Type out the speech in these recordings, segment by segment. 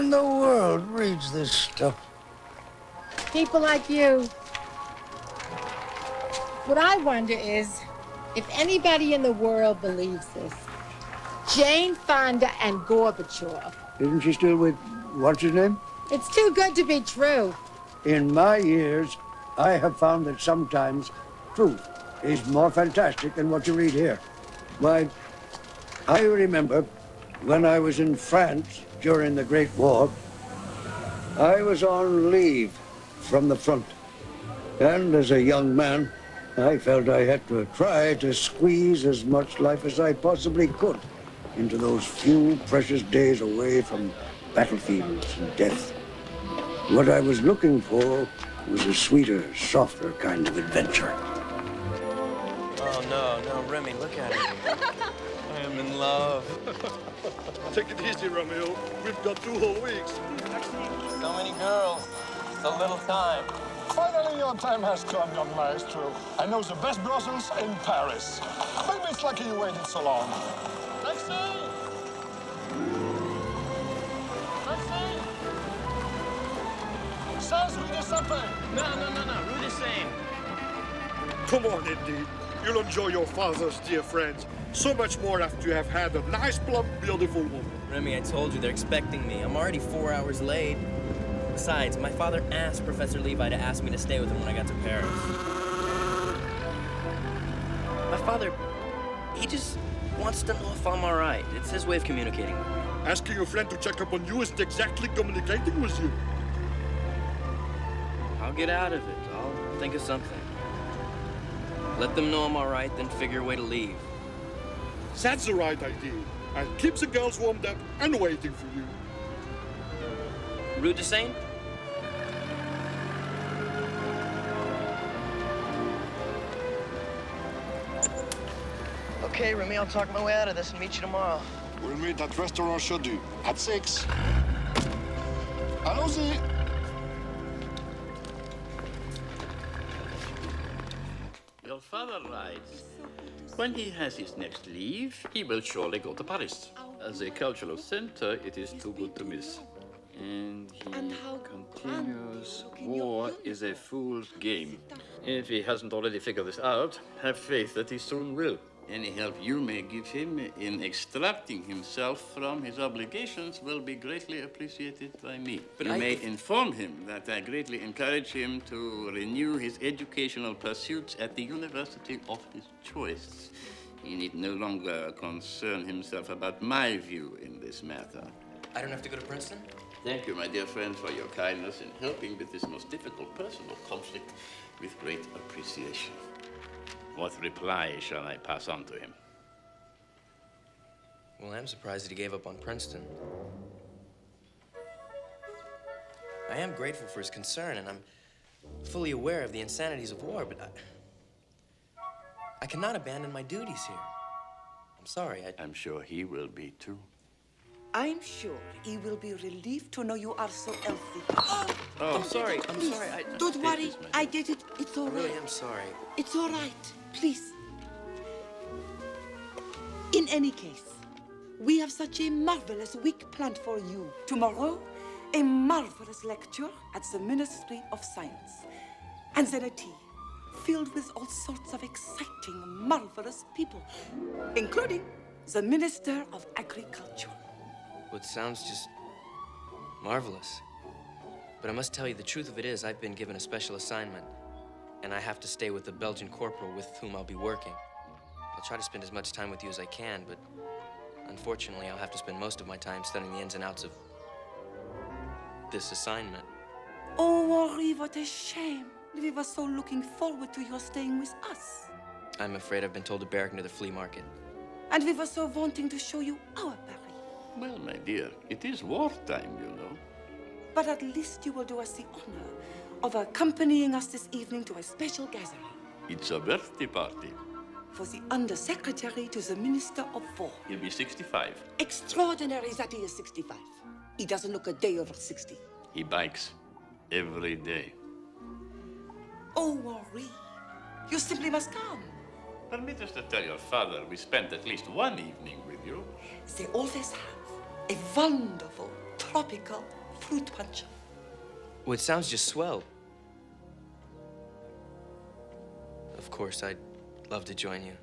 in the world reads this stuff? People like you. What I wonder is if anybody in the world believes this. Jane Fonda and Gorbachev. Isn't she still with what's his name? It's too good to be true. In my years, I have found that sometimes truth is more fantastic than what you read here. Why, I remember when I was in France during the Great War, I was on leave from the front. And as a young man, I felt I had to try to squeeze as much life as I possibly could into those few precious days away from battlefields and death. What I was looking for was a sweeter, softer kind of adventure. Oh, no, Remy, look at it. I am in love. Take it easy, Romeo. We've got 2 whole weeks. So many girls, so little time. Finally, your time has come, young maestro. I know the best brothels in Paris. Maybe it's lucky you waited so long. Taxi! Taxi! Sans Rue de Sapin. No, Rue de Seine. Come on, Indy. You'll enjoy your father's dear friends so much more after you have had a nice, plump, beautiful woman. Remy, I told you they're expecting me. I'm already 4 hours late. Besides, my father asked Professor Levi to ask me to stay with him when I got to Paris. My father, he just wants to know if I'm all right. It's his way of communicating with me. Asking your friend to check up on you isn't exactly communicating with you. I'll get out of it. I'll think of something. Let them know I'm all right, then figure a way to leave. That's the right idea. And keep the girls warmed up and waiting for you. Rue de Seine? Okay, Remy, I'll talk my way out of this and meet you tomorrow. We'll meet at Restaurant Chaudu at 6. Allons-y! Your father writes, when he has his next leave, he will surely go to Paris. As a cultural center, it is too good to miss. And he continues, war is a fool's game. If he hasn't already figured this out, have faith that he soon will. Any help you may give him in extracting himself from his obligations will be greatly appreciated by me. But you may inform him that I greatly encourage him to renew his educational pursuits at the university of his choice. He need no longer concern himself about my view in this matter. I don't have to go to Princeton? Thank you, my dear friend, for your kindness in helping with this most difficult personal conflict with great appreciation. What reply shall I pass on to him? Well, I'm surprised that he gave up on Princeton. I am grateful for his concern, and I'm fully aware of the insanities of war, but I cannot abandon my duties here. I'm sorry, I'm sure he will be, too. I'm sure he will be relieved to know you are so healthy. Oh, I'm sorry. I'm sorry. Don't worry. I did it. It's all I right. really am sorry. It's all right. Please. In any case, we have such a marvelous week planned for you. Tomorrow, a marvelous lecture at the Ministry of Science. And then a tea filled with all sorts of exciting, marvelous people, including the Minister of Agriculture. Well, it sounds just marvelous. But I must tell you, the truth of it is I've been given a special assignment, and I have to stay with the Belgian corporal with whom I'll be working. I'll try to spend as much time with you as I can, but unfortunately, I'll have to spend most of my time studying the ins and outs of this assignment. Oh, Henri, what a shame. We were so looking forward to your staying with us. I'm afraid I've been told to barrack near the flea market. And we were so wanting to show you our Paris. Well, my dear, it is wartime, you know. But at least you will do us the honor of accompanying us this evening to a special gathering. It's a birthday party. For the Undersecretary to the Minister of War. He'll be 65. Extraordinary that he is 65. He doesn't look a day over 60. He bikes every day. Oh, Henri, you simply must come. Permit us to tell your father we spent at least one evening with you. They always have a wonderful, tropical fruit punch. Well, it sounds just swell. Of course, I'd love to join you.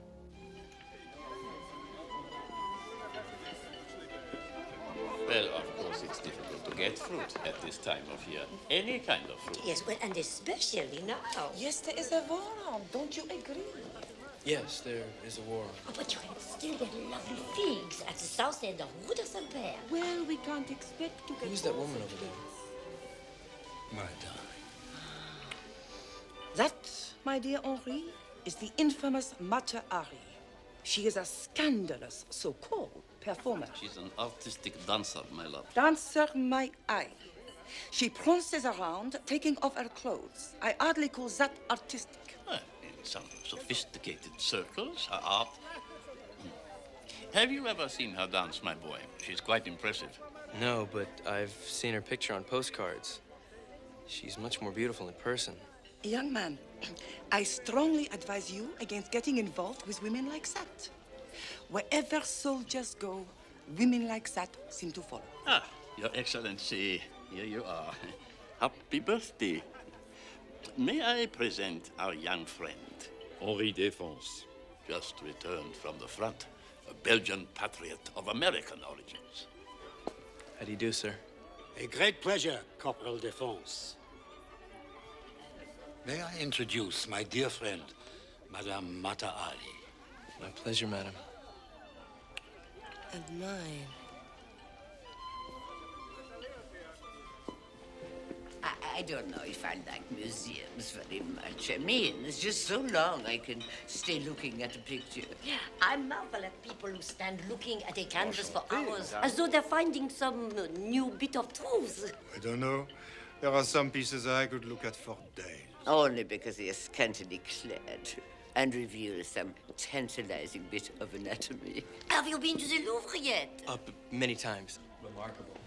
Well, of course, it's difficult to get fruit at this time of year. Any kind of fruit. Yes, well, and especially now. Yes, there is a war on. Don't you agree? Yes, there is a war. Oh, but you can still get lovely figs at the south end of Rue de Saint-Père. Well, we can't expect to get... Who's that woman over there? My darling. That, my dear Henri, is the infamous Mata Hari. She is a scandalous so-called performer. She's an artistic dancer, my love. Dancer, my eye. She prances around, taking off her clothes. I hardly call that artistic. In some sophisticated circles, her art. Have you ever seen her dance, my boy? She's quite impressive. No, but I've seen her picture on postcards. She's much more beautiful in person. Young man, I strongly advise you against getting involved with women like that. Wherever soldiers go, women like that seem to follow. Ah, Your Excellency, here you are. Happy birthday. May I present our young friend, Henri Défense. just returned from the front, a Belgian patriot of American origins. How do you do, sir? A great pleasure, Corporal Défense. May I introduce my dear friend, Madame Mata Ali? My pleasure, madam. And mine. I don't know if I like museums very much. I mean, it's just so long I can stay looking at a picture. I marvel at people who stand looking at a canvas for hours, as though they're finding some new bit of truth. I don't know. There are some pieces I could look at for days. Only because they are scantily clad and reveal some tantalizing bit of anatomy. Have you been to the Louvre yet? Many times. Remarkable.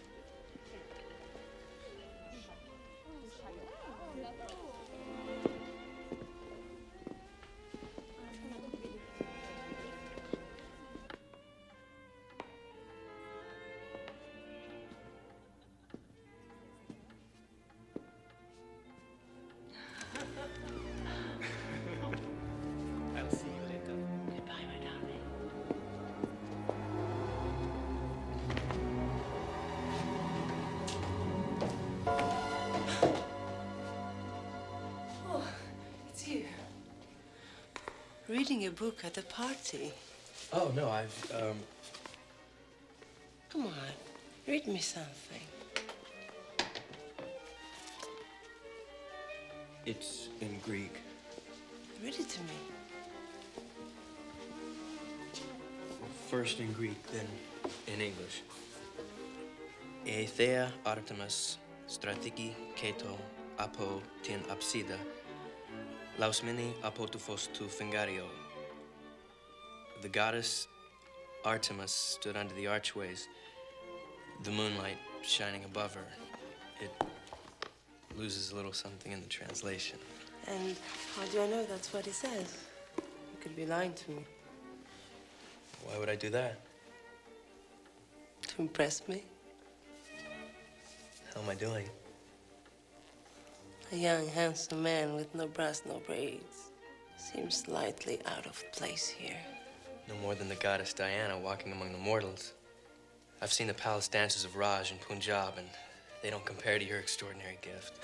I'll see you later. Goodbye, my darling. Oh, it's you. Reading a book at a party. Oh, no, I've, Come on, read me something. It's in Greek. Read it to me. First in Greek, then in English. Aethea Artemis strategi keto apo tin apsida lausmini apotufos tu fingario. The goddess Artemis stood under the archways, the moonlight shining above her. It loses a little something in the translation. And how do I know that's what he says? You could be lying to me. Why would I do that? To impress me? How am I doing? A young, handsome man with no brass, no braids. Seems slightly out of place here. No more than the goddess Diana walking among the mortals. I've seen the palace dances of Raj and Punjab, and they don't compare to your extraordinary gift.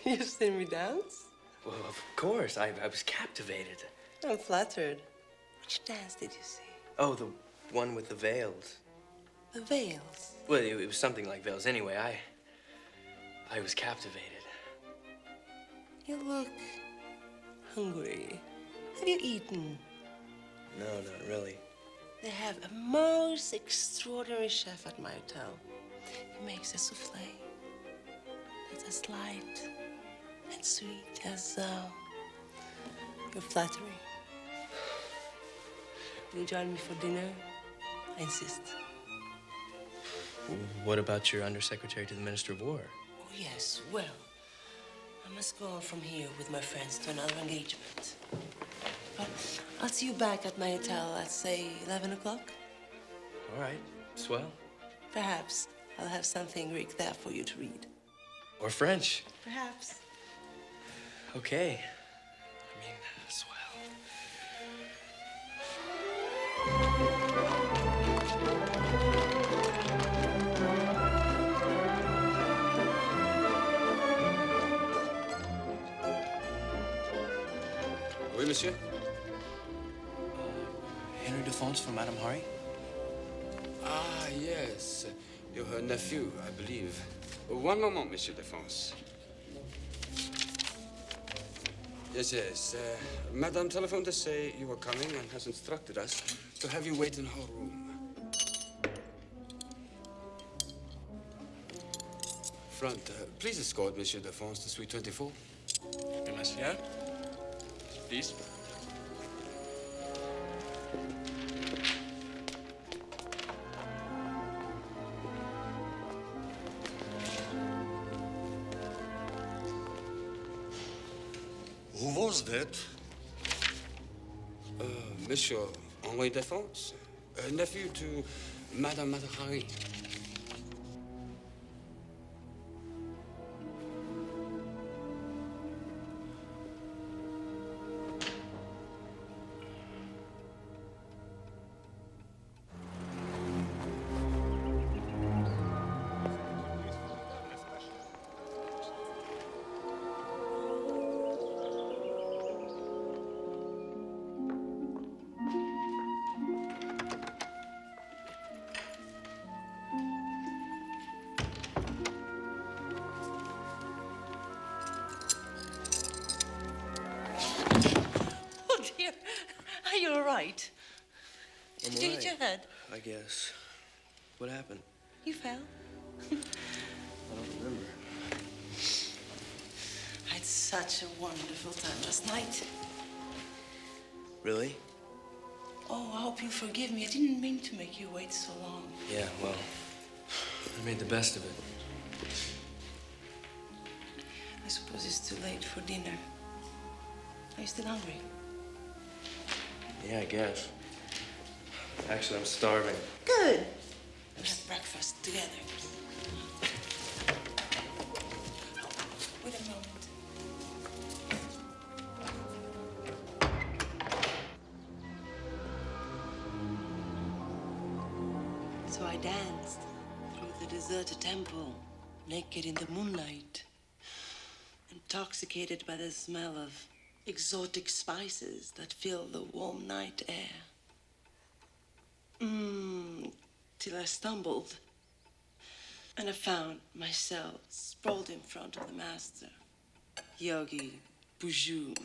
You've seen me dance? Well, of course. I was captivated. I'm flattered. Which dance did you see? Oh, the one with the veils. The veils. Well, it was something like veils anyway. I was captivated. You look hungry. Have you eaten? No, not really. They have a most extraordinary chef at my hotel. He makes a souffle that's as light and sweet as your flattery. Will you join me for dinner? I insist. What about your undersecretary to the Minister of War? Oh, yes. Well, I must go on from here with my friends to another engagement. But I'll see you back at my hotel at, say, 11 o'clock. All right. Swell. Perhaps. I'll have something Greek there for you to read. Or French. Perhaps. Okay. I mean, swell. Oui, monsieur? Henry Defonce for Madame Hari? Ah, yes. You're her nephew, I believe. One moment, Monsieur Defonce. Yes, yes. Madame telephoned to say you were coming and has instructed us to have you wait in her room. Front, please escort Monsieur Defonce to suite 24. Monsieur? Please. Who was that? Monsieur Henri Defonce, nephew to Madame Matahari. Are you all right? I'm Did you hit your head? I guess. What happened? You fell. I don't remember. I had such a wonderful time last night. Really? Oh, I hope you forgive me. I didn't mean to make you wait so long. Yeah, well, I made the best of it. I suppose it's too late for dinner. Are you still hungry? Yeah, I guess. Actually, I'm starving. Good. We'll have breakfast together. Wait a moment. So I danced through the deserted temple, naked in the moonlight, intoxicated by the smell of exotic spices that fill the warm night air. Till I stumbled, and I found myself sprawled in front of the master, Yogi Bujum.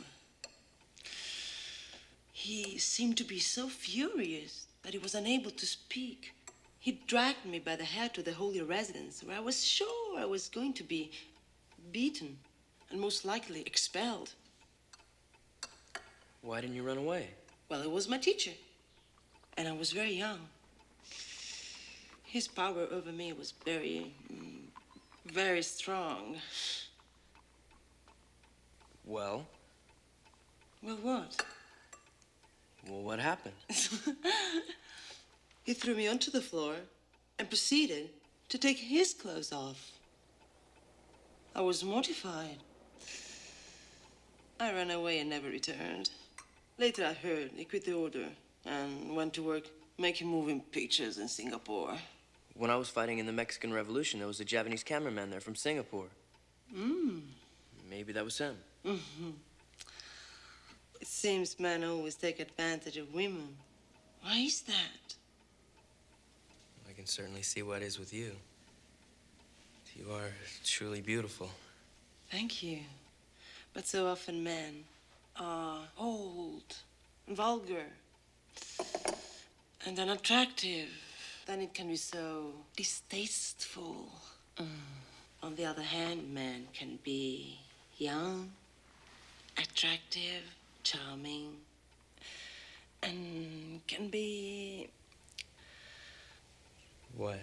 He seemed to be so furious that he was unable to speak. He dragged me by the hair to the holy residence, where I was sure I was going to be beaten and most likely expelled. Why didn't you run away? Well, it was my teacher, and I was very young. His power over me was very, very strong. Well? Well, what? Well, what happened? He threw me onto the floor and proceeded to take his clothes off. I was mortified. I ran away and never returned. Later I heard he quit the order and went to work making moving pictures in Singapore. When I was fighting in the Mexican Revolution, there was a Japanese cameraman there from Singapore. Maybe that was him. It seems men always take advantage of women. Why is that? I can certainly see why it is with you. You are truly beautiful. Thank you. But so often men are old, vulgar, and unattractive. Then it can be so distasteful. On the other hand, men can be young, attractive, charming, and can be... What?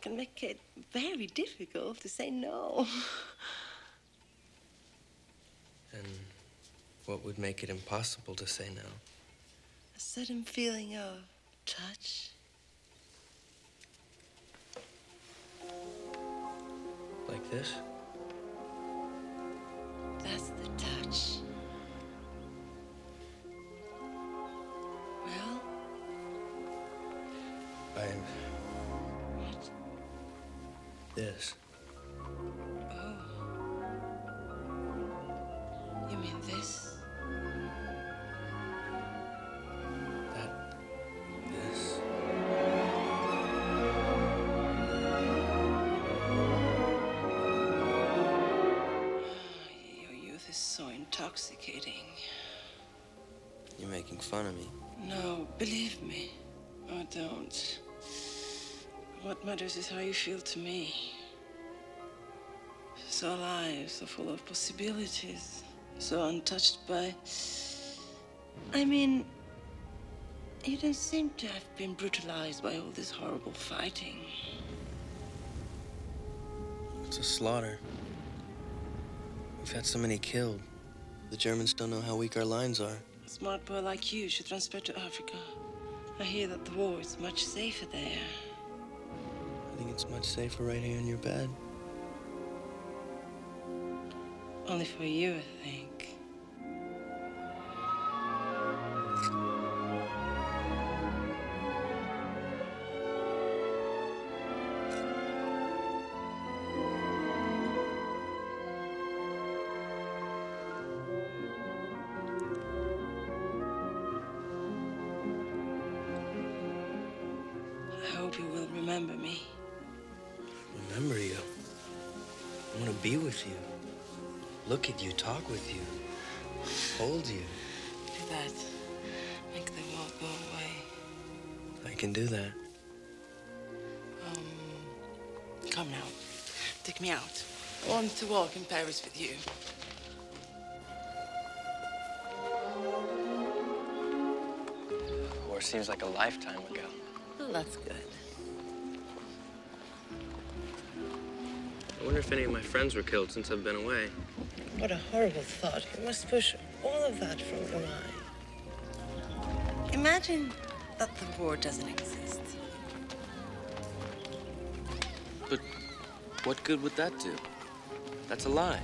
Can make it very difficult to say no. And what would make it impossible to say no? A sudden feeling of touch. Like this? That's the touch. Well? What? This. Oh. You mean this? This. Your youth is so intoxicating. You're making fun of me. No, believe me. I don't. What matters is how you feel to me. So alive, so full of possibilities, so untouched by... I mean, you don't seem to have been brutalized by all this horrible fighting. It's a slaughter. We've had so many killed. The Germans don't know how weak our lines are. A smart boy like you should transfer to Africa. I hear that the war is much safer there. I think it's much safer right here in your bed. Only for you, I think. I hope you will remember me. Remember you. I want to be with you. Look at you, talk with you, hold you. Do that. Make them all go away. I can do that. Come now. Take me out. I want to walk in Paris with you. War seems like a lifetime ago. Well, that's good. I wonder if any of my friends were killed since I've been away. What a horrible thought. You must push all of that from your mind. Imagine that the war doesn't exist. But what good would that do? That's a lie.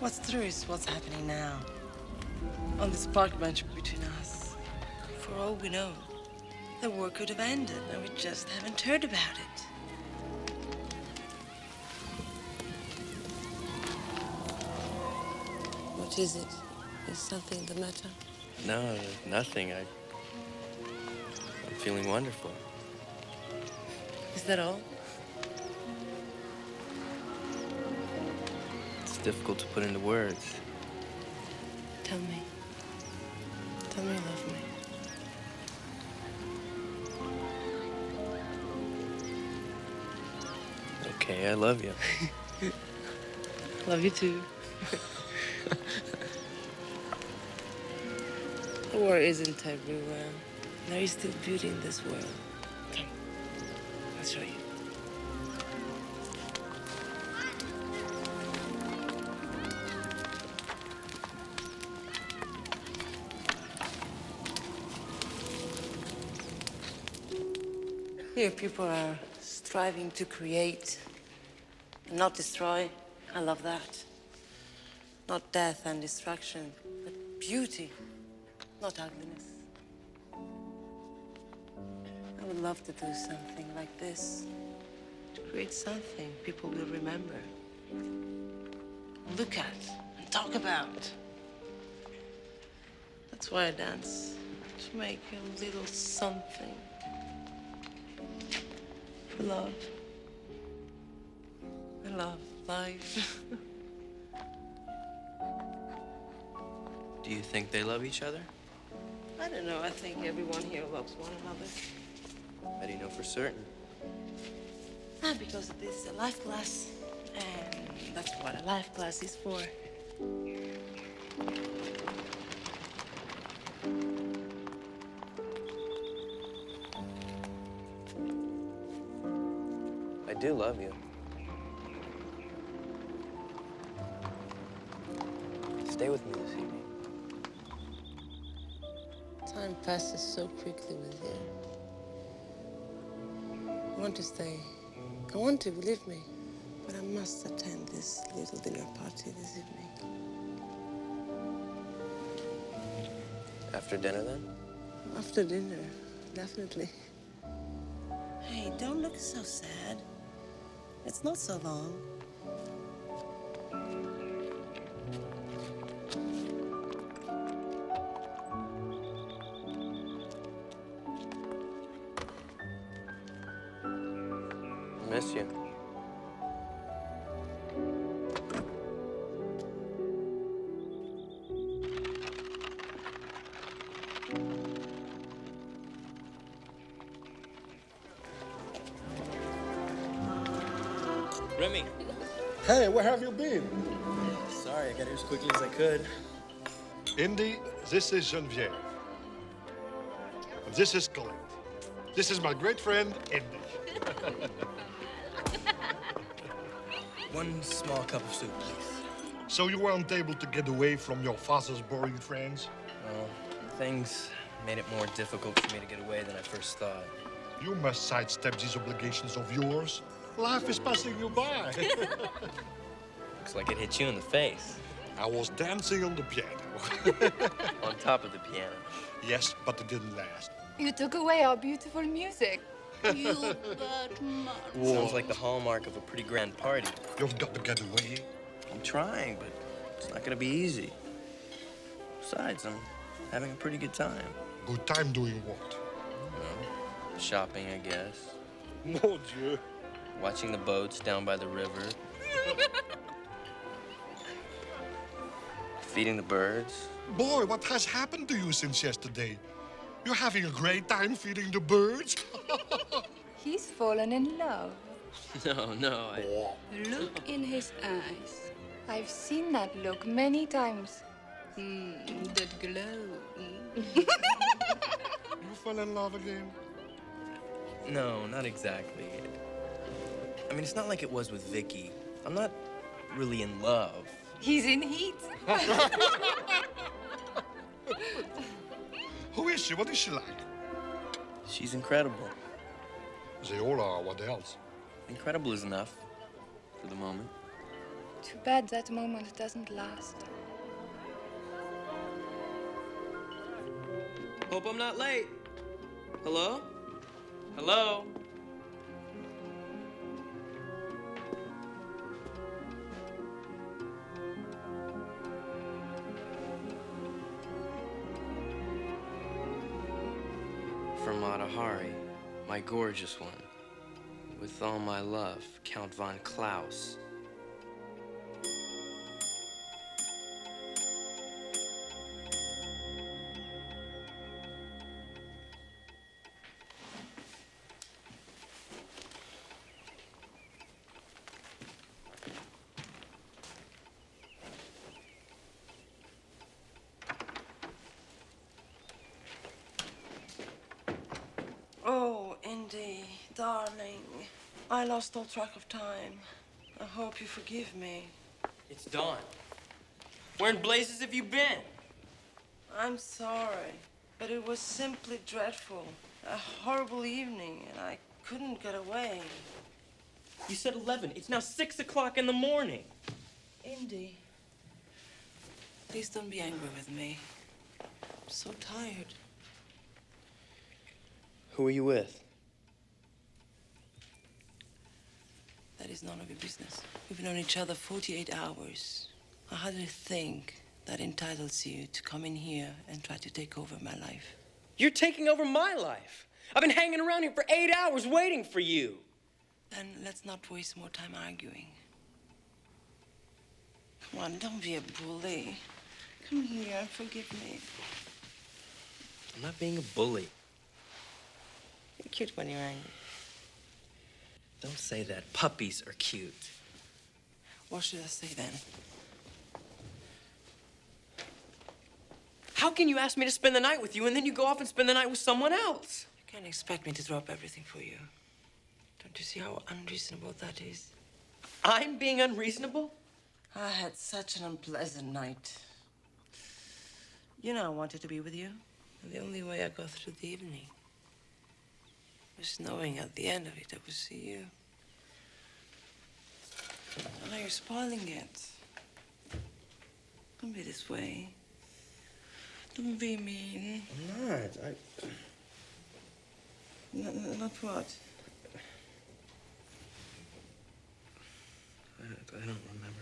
What's true is what's happening now. On this park bench between us. For all we know, the war could have ended, and we just haven't heard about it. What is it? Is something the matter? No, nothing. I'm feeling wonderful. Is that all? It's difficult to put into words. Tell me. Tell me you love me. Okay, I love you. Love you too. The war isn't everywhere. There is still beauty in this world. Come, I'll show you. Here, people are striving to create and not destroy. I love that. Not death and destruction, but beauty, not ugliness. I would love to do something like this, to create something people will remember, look at, and talk about. That's why I dance, to make a little something for love. I love life. Do you think they love each other? I don't know. I think everyone here loves one another. How do you know for certain? Because this is a life class, and that's what a life class is for. I do love you. Stay with me this evening. Time passes so quickly with you. I want to stay I want to, believe me. But I must attend this little dinner party this evening. After dinner, then? After dinner, definitely. Hey, don't look so sad. It's not so long. Miss you. Remy. Hey, where have you been? Sorry, I got here as quickly as I could. Indy, this is Geneviève. And this is Colette. This is my great friend, Indy. One small cup of soup, please. So you weren't able to get away from your father's boring friends? Well, things made it more difficult for me to get away than I first thought. You must sidestep these obligations of yours. Life is passing you by. Looks like it hit you in the face. I was dancing on the piano. On top of the piano. Yes, but it didn't last. You took away our beautiful music. You bad man. Sounds like the hallmark of a pretty grand party. You've got to get away. I'm trying, but it's not gonna be easy. Besides, I'm having a pretty good time. Good time doing what? Shopping, I guess. Mon Dieu. Watching the boats down by the river. Feeding the birds. Boy, what has happened to you since yesterday? You're having a great time feeding the birds? He's fallen in love. No, Look in his eyes. I've seen that look many times. That glow. You fell in love again? No, not exactly. I mean, it's not like it was with Vicky. I'm not really in love. He's in heat. Who is she? What is she like? She's incredible. They all are. What else? Incredible is enough for the moment. Too bad that moment doesn't last. Hope I'm not late. Hello? Hello? For Matahari, my gorgeous one. With all my love, Count von Klaus. Oh, Indy, darling. I lost all track of time. I hope you forgive me. It's dawn. Where in blazes have you been? I'm sorry, but it was simply dreadful. A horrible evening, and I couldn't get away. You said 11. It's now 6 o'clock in the morning. Indy, please don't be angry with me. I'm so tired. Who are you with? That is none of your business. We've known each other 48 hours. I hardly think that entitles you to come in here and try to take over my life. You're taking over my life. I've been hanging around here for 8 hours waiting for you. Then let's not waste more time arguing. Come on, don't be a bully. Come here and forgive me. I'm not being a bully. You're cute when you're angry. Don't say that. Puppies are cute. What should I say then? How can you ask me to spend the night with you and then you go off and spend the night with someone else? You can't expect me to drop everything for you. Don't you see how unreasonable that is? I'm being unreasonable? I had such an unpleasant night. You know I wanted to be with you. And the only way I got through the evening was knowing at the end of it I would see you. Now you're spoiling it. Don't be this way. Don't be mean. I'm not. Not what? I don't remember.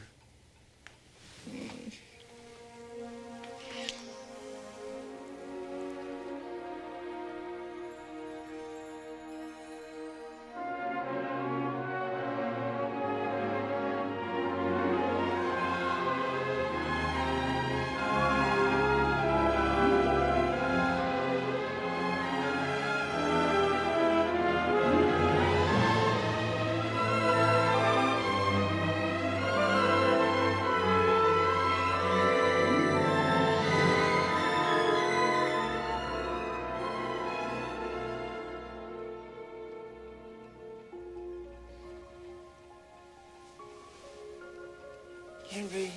Henry,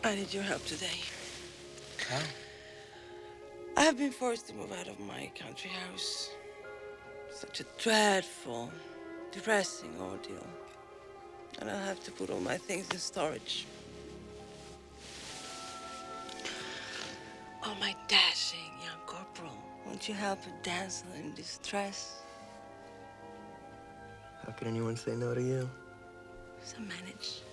I need your help today. How? I have been forced to move out of my country house. Such a dreadful, depressing ordeal. And I'll have to put all my things in storage. Oh, my dashing young corporal, won't you help a damsel in distress? How could anyone say no to you? So manage.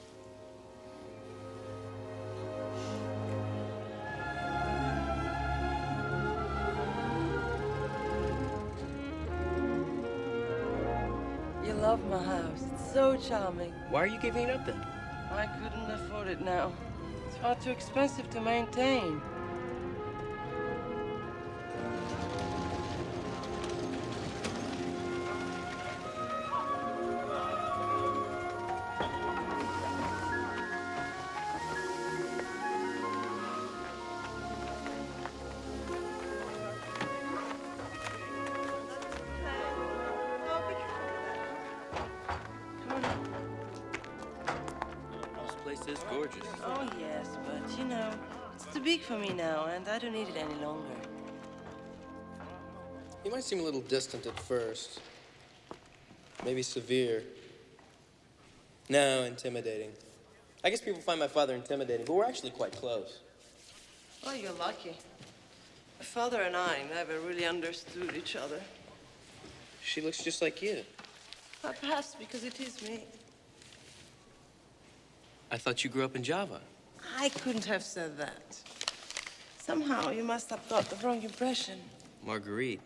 You love my house. It's so charming. Why are you giving it up then? I couldn't afford it now. It's far too expensive to maintain. This place is gorgeous. Oh, yes, but you know, it's too big for me now, and I don't need it any longer. You might seem a little distant at first. Maybe severe. No, intimidating. I guess people find my father intimidating, but we're actually quite close. Oh, you're lucky. My father and I never really understood each other. She looks just like you. Perhaps because it is me. I thought you grew up in Java. I couldn't have said that. Somehow you must have got the wrong impression. Marguerite.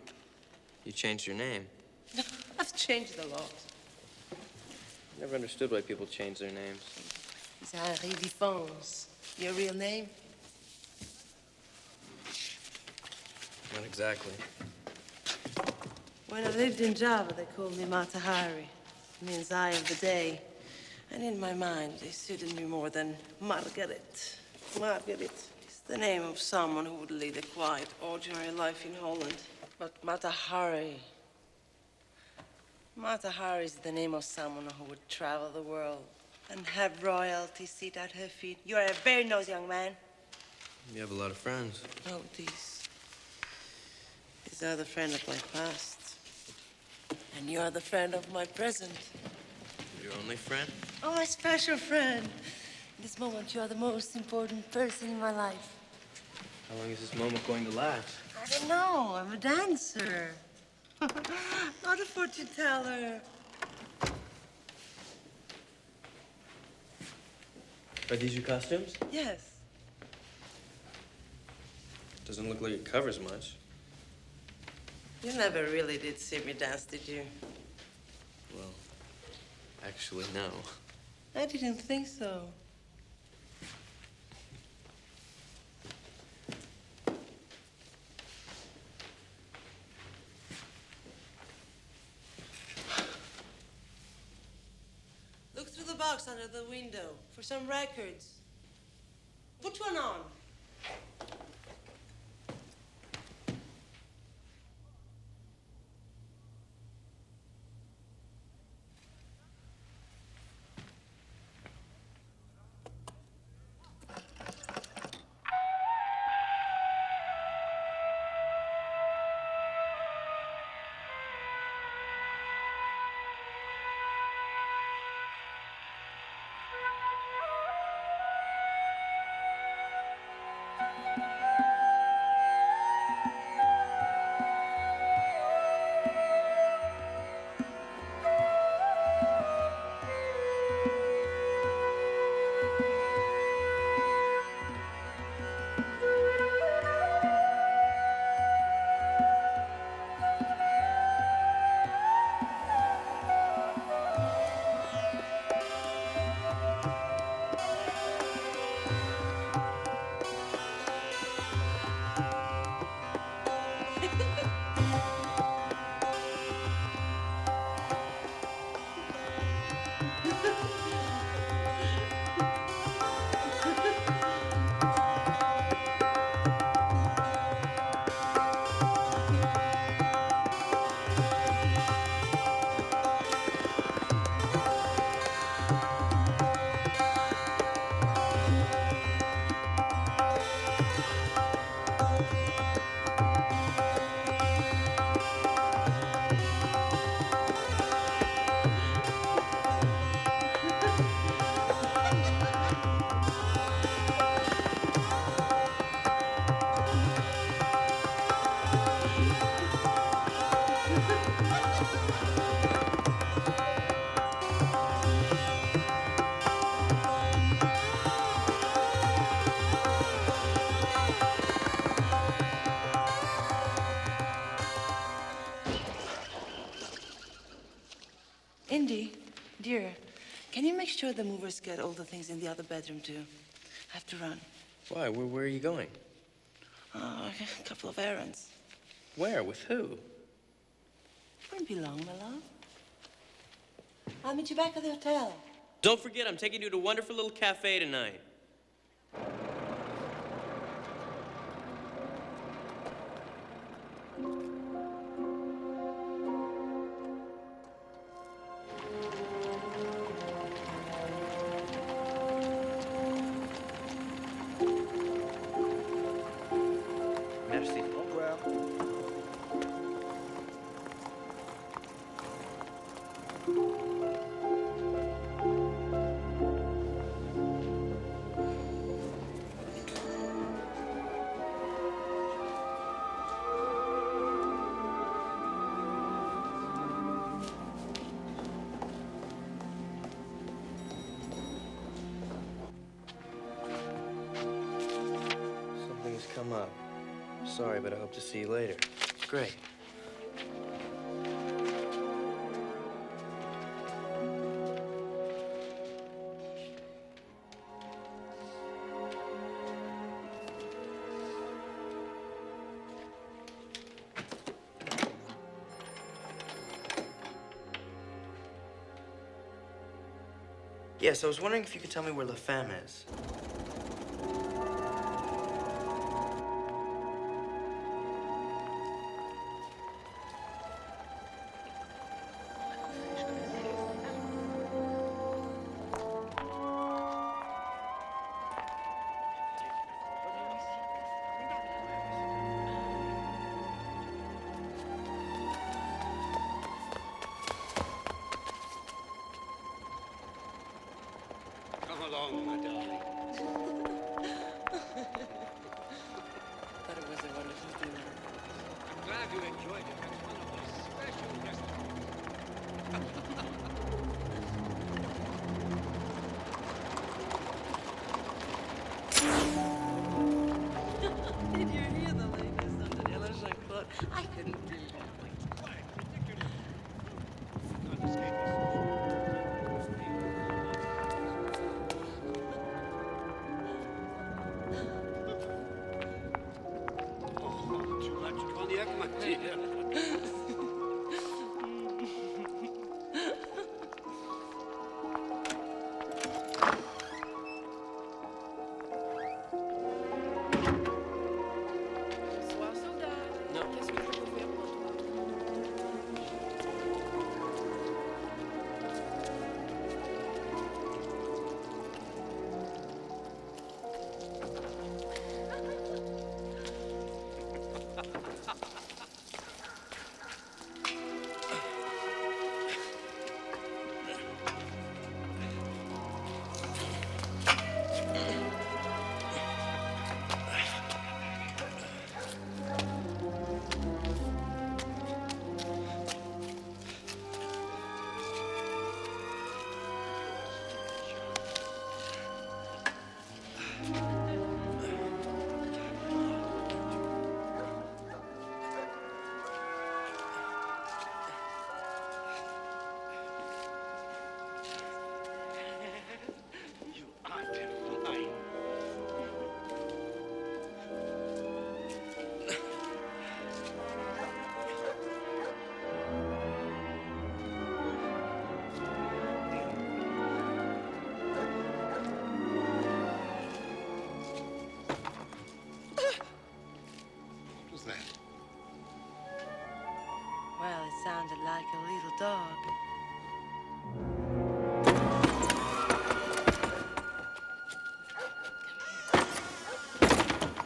You changed your name. I've changed a lot. Never understood why people change their names. It's Henri Defense. Your real name? Not exactly. When I lived in Java, they called me Matahari. It means eye of the day. And in my mind, they suited me more than Margaret. Margaret is the name of someone who would lead a quiet, ordinary life in Holland. But Matahari. Matahari is the name of someone who would travel the world and have royalty sit at her feet. You're a very nice young man. You have a lot of friends. Oh, these are the friend of my past. And you are the friend of my present. Your only friend? Oh, my special friend. In this moment, you are the most important person in my life. How long is this moment going to last? I don't know. I'm a dancer. Not a fortune teller. Are these your costumes? Yes. Doesn't look like it covers much. You never really did see me dance, did you? Well, actually, no. I didn't think so. Look through the box under the window for some records. Put one on. Can you make sure the movers get all the things in the other bedroom, too? I have to run. Why? Where are you going? Oh, a couple of errands. Where? With who? Won't be long, my love. I'll meet you back at the hotel. Don't forget, I'm taking you to a wonderful little cafe tonight. Merci. Au revoir. Something has come up. Sorry, but I hope to see you later. Great. Yes, I was wondering if you could tell me where La Femme is. Come along, my darling. Thought it was a wonderful dinner. I'm glad you enjoyed it. That's one of my special restaurants. Did you hear the latest on Daniela Jean-Claude? I couldn't believe it. Too much cognac, my dear. Bonsoir, soldat. Non. Qu'est-ce que je peux faire pour toi? You are divine. What was that? Well, it sounded like a little dog.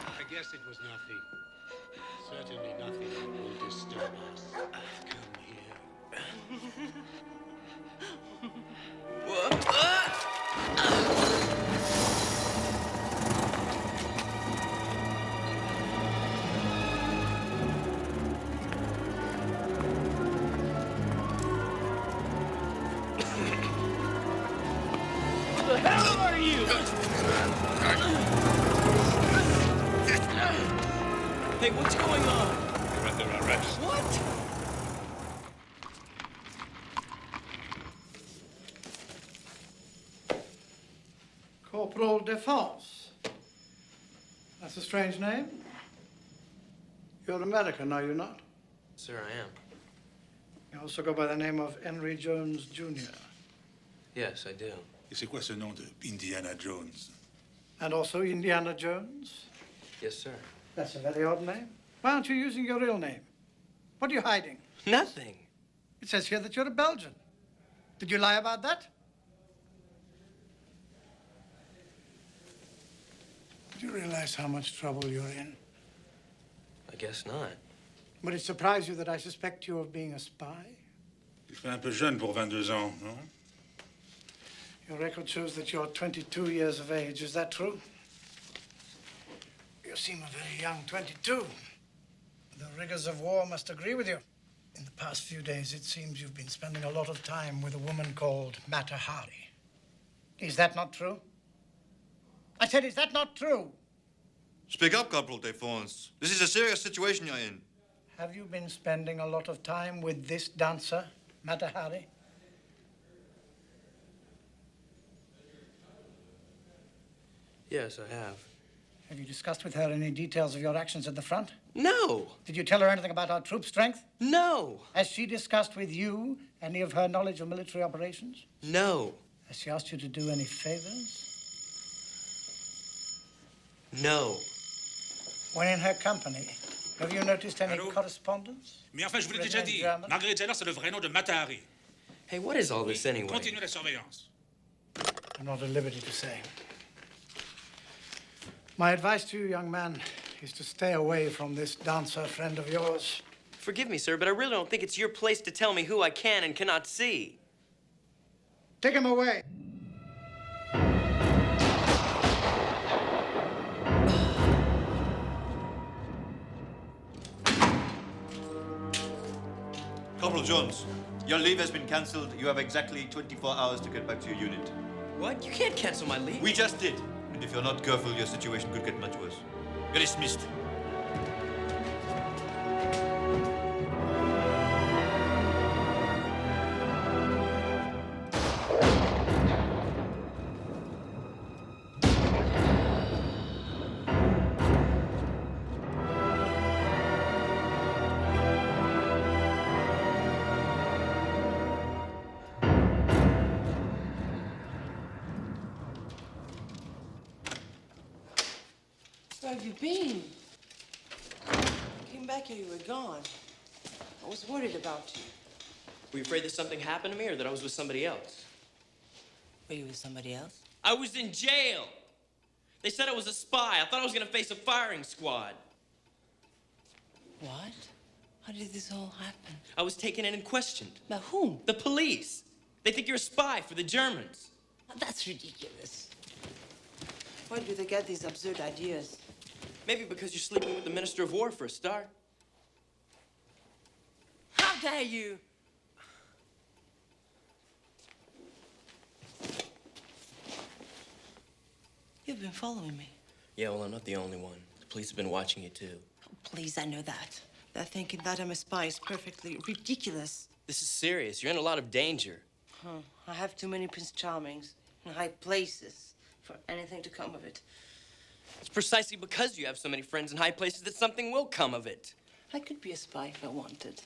I guess it was nothing. Certainly nothing that will disturb us. Come here. Who the hell are you? Hey, what's going on? You're under arrest. What? Corporal Defense. That's a strange name. You're American, are you not? Sir, I am. You also go by the name of Henry Jones, Jr. Yes, I do. Et c'est quoi ce nom de Indiana Jones? And also Indiana Jones? Yes, sir. That's a very odd name. Why aren't you using your real name? What are you hiding? Nothing. It says here that you're a Belgian. Did you lie about that? Do you realize how much trouble you're in? I guess not. Would it surprise you that I suspect you of being a spy? Il fait un peu jeune pour 22 ans, non? Your record shows that you're 22 years of age. Is that true? You seem a very young 22. The rigors of war must agree with you. In the past few days, it seems you've been spending a lot of time with a woman called Mata Hari. Is that not true? I said, is that not true? Speak up, Corporal Defense. This is a serious situation you're in. Have you been spending a lot of time with this dancer, Mata Hari? Yes, I have. Have you discussed with her any details of your actions at the front? No. Did you tell her anything about our troop strength? No. Has she discussed with you any of her knowledge of military operations? No. Has she asked you to do any favors? No. When in her company, have you noticed any correspondence? Mais enfin, je vous l'ai déjà dit. Margaret Taylor, c'est le vrai nom de Matahari. Hey, what is all this anyway? Continuez la surveillance. I'm not at liberty to say. My advice to you, young man, is to stay away from this dancer friend of yours. Forgive me, sir, but I really don't think it's your place to tell me who I can and cannot see. Take him away. Corporal Jones, your leave has been cancelled. You have exactly 24 hours to get back to your unit. What? You can't cancel my leave. We just did. And if you're not careful, your situation could get much worse. You're dismissed. Where have you been? I came back here, you were gone. I was worried about you. Were you afraid that something happened to me or that I was with somebody else? Were you with somebody else? I was in jail. They said I was a spy. I thought I was going to face a firing squad. What? How did this all happen? I was taken in and questioned. By whom? The police. They think you're a spy for the Germans. That's ridiculous. Where do they get these absurd ideas? Maybe because you're sleeping with the Minister of War for a start. How dare you? You've been following me. Yeah, well, I'm not the only one. The police have been watching you, too. Oh, please, I know that. They're thinking that I'm a spy is perfectly ridiculous. This is serious. You're in a lot of danger. Huh. I have too many Prince Charmings in high places for anything to come of it. It's precisely because you have so many friends in high places that something will come of it. I could be a spy if I wanted.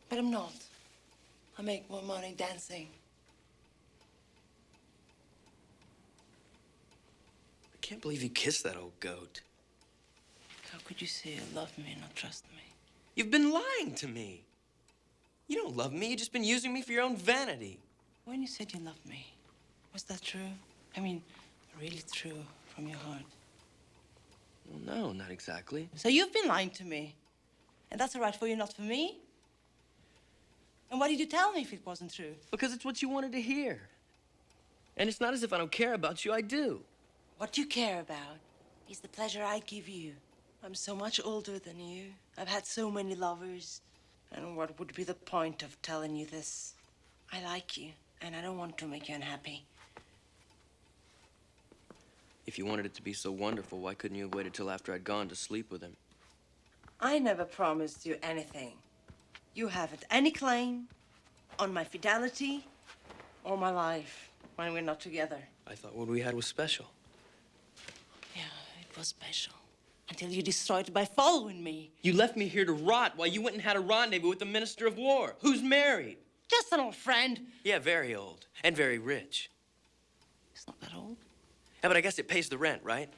But I'm not. I make more money dancing. I can't believe you kissed that old goat. How could you say you love me and not trust me? You've been lying to me. You don't love me. You've just been using me for your own vanity. When you said you loved me, was that true? I mean, really true from your heart? Well, no, not exactly. So you've been lying to me. And that's all right for you, not for me? And why did you tell me if it wasn't true? Because it's what you wanted to hear. And it's not as if I don't care about you. I do. What you care about is the pleasure I give you. I'm so much older than you. I've had so many lovers. And what would be the point of telling you this? I like you, and I don't want to make you unhappy. If you wanted it to be so wonderful, why couldn't you have waited till after I'd gone to sleep with him? I never promised you anything. You haven't any claim on my fidelity or my life. when we're not together. I thought what we had was special. Yeah, it was special. Until you destroyed it by following me. You left me here to rot while you went and had a rendezvous with the Minister of War, who's married. Just an old friend. Yeah, very old and very rich. He's not that old. Yeah, but I guess it pays the rent, right?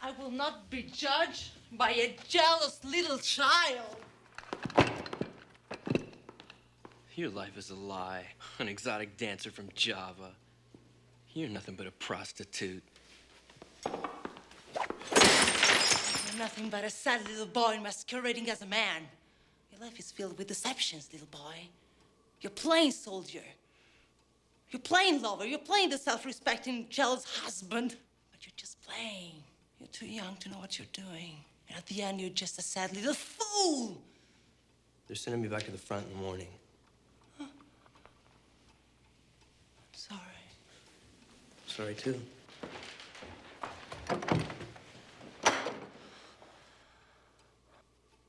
I will not be judged by a jealous little child. Your life is a lie. An exotic dancer from Java. You're nothing but a prostitute. You're nothing but a sad little boy masquerading as a man. Your life is filled with deceptions, little boy. You're playing soldier. You're playing lover. You're playing the self-respecting, jealous husband. But you're just playing. You're too young to know what you're doing. And at the end, you're just a sad little fool. They're sending me back to the front in the morning. Huh. I'm sorry. Sorry, too.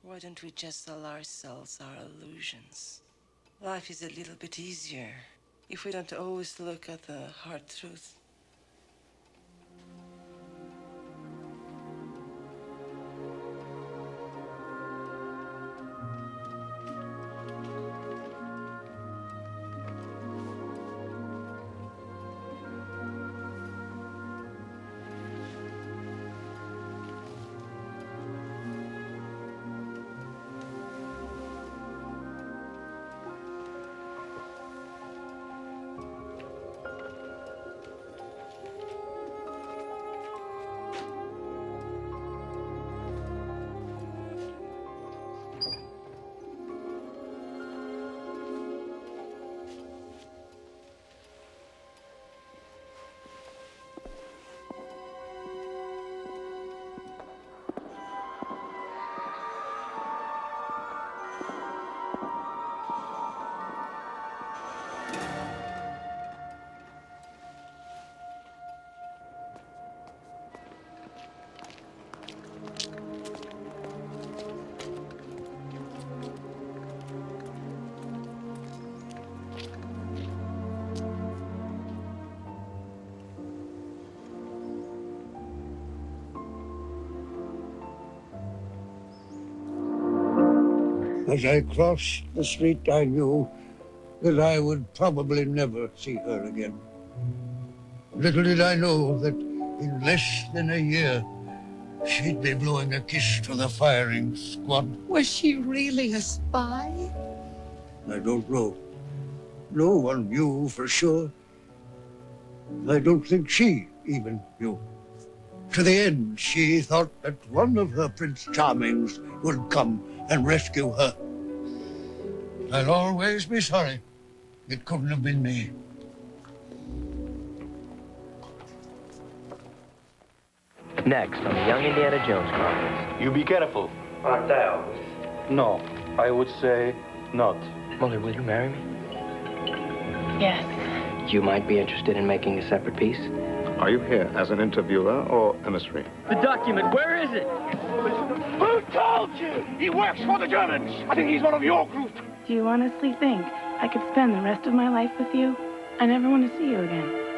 Why don't we just sell ourselves our illusions? Life is a little bit easier if we don't always look at the hard truth. As I crossed the street, I knew that I would probably never see her again. Little did I know that in less than a year, she'd be blowing a kiss to the firing squad. Was she really a spy? I don't know. No one knew for sure. I don't think she even knew. To the end, she thought that one of her Prince Charmings would come and rescue her. I'll always be sorry. It couldn't have been me. Next on the Young Indiana Jones Chronicles. You be careful. Aren't thou? No, I would say not. Mother, will you marry me? Yes. You might be interested in making a separate piece. Are you here as an interviewer or emissary? The document, where is it? Who told you? He works for the Germans. I think he's one of your group. Do you honestly think I could spend the rest of my life with you? I never want to see you again.